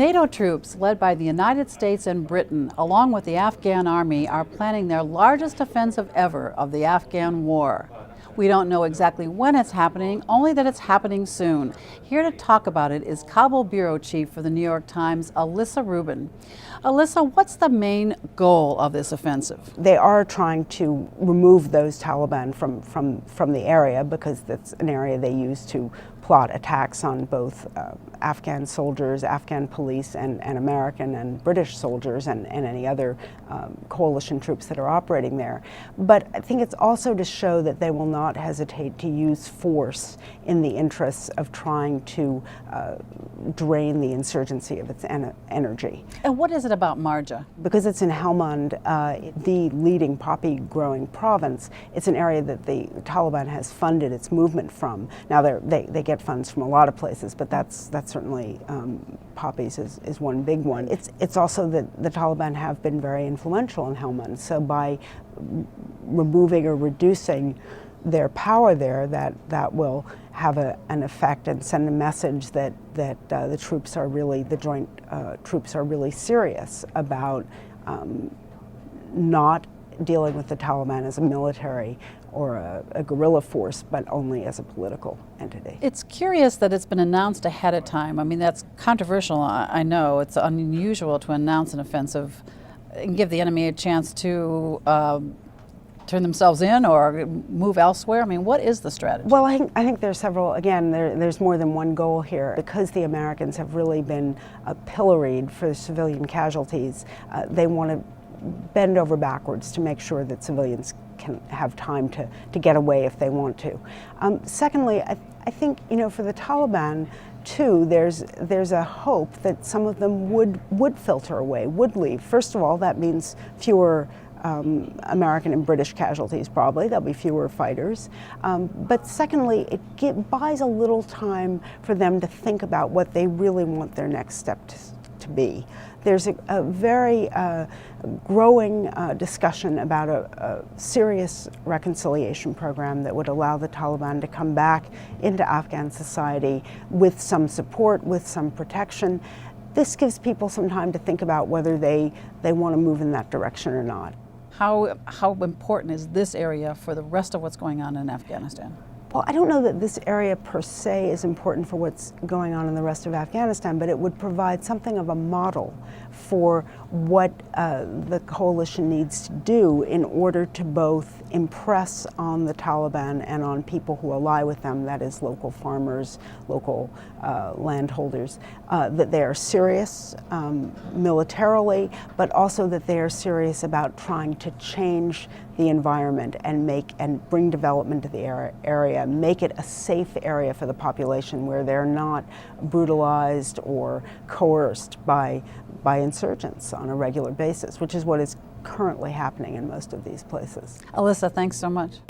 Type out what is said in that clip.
NATO troops, led by the United States and Britain, along with the Afghan army, are planning their largest offensive ever of the Afghan war. We don't know exactly when it's happening, only that it's happening soon. Here to talk about it is Kabul bureau chief for the New York Times, Alyssa Rubin. Alyssa, what's the main goal of this offensive? They are trying to remove those Taliban from the area because that's an area they use to plot attacks on both Afghan soldiers, Afghan police, and American and British soldiers and any other coalition troops that are operating there. But I think it's also to show that they will not hesitate to use force in the interests of trying to drain the insurgency of its energy. And what is it about Marja? Because it's in Helmand, the leading poppy growing province, it's an area that the Taliban has funded its movement from. Now they get funds from a lot of places, but that's certainly poppies is one big one. It's also that the Taliban have been very influential in Helmand, so by removing or reducing their power there, that will have an effect and send a message that the troops are really, the joint troops are really serious about not dealing with the Taliban as a military or a guerrilla force, but only as a political entity. It's curious that it's been announced ahead of time. I mean, that's controversial, I know. It's unusual to announce an offensive and give the enemy a chance to turn themselves in or move elsewhere? I mean, what is the strategy? Well, I think there's several, again, there's more than one goal here. Because the Americans have really been pilloried for civilian casualties, they want to bend over backwards to make sure that civilians can have time to get away if they want to. Secondly, I think, for the Taliban, too, there's a hope that some of them would filter away, would leave. First of all, that means fewer American and British casualties, probably. There'll be fewer fighters. But secondly, it buys a little time for them to think about what they really want their next step to be. There's a very growing discussion about a serious reconciliation program that would allow the Taliban to come back into Afghan society with some support, with some protection. This gives people some time to think about whether they want to move in that direction or not. How important is this area for the rest of what's going on in Afghanistan? Well, I don't know that this area per se is important for what's going on in the rest of Afghanistan, but it would provide something of a model for what the coalition needs to do in order to both impress on the Taliban and on people who ally with them, that is local farmers, local landholders, that they are serious militarily, but also that they are serious about trying to change the environment and bring development to the area, make it a safe area for the population where they're not brutalized or coerced by insurgents on a regular basis, which is what is currently happening in most of these places. Alyssa, thanks so much.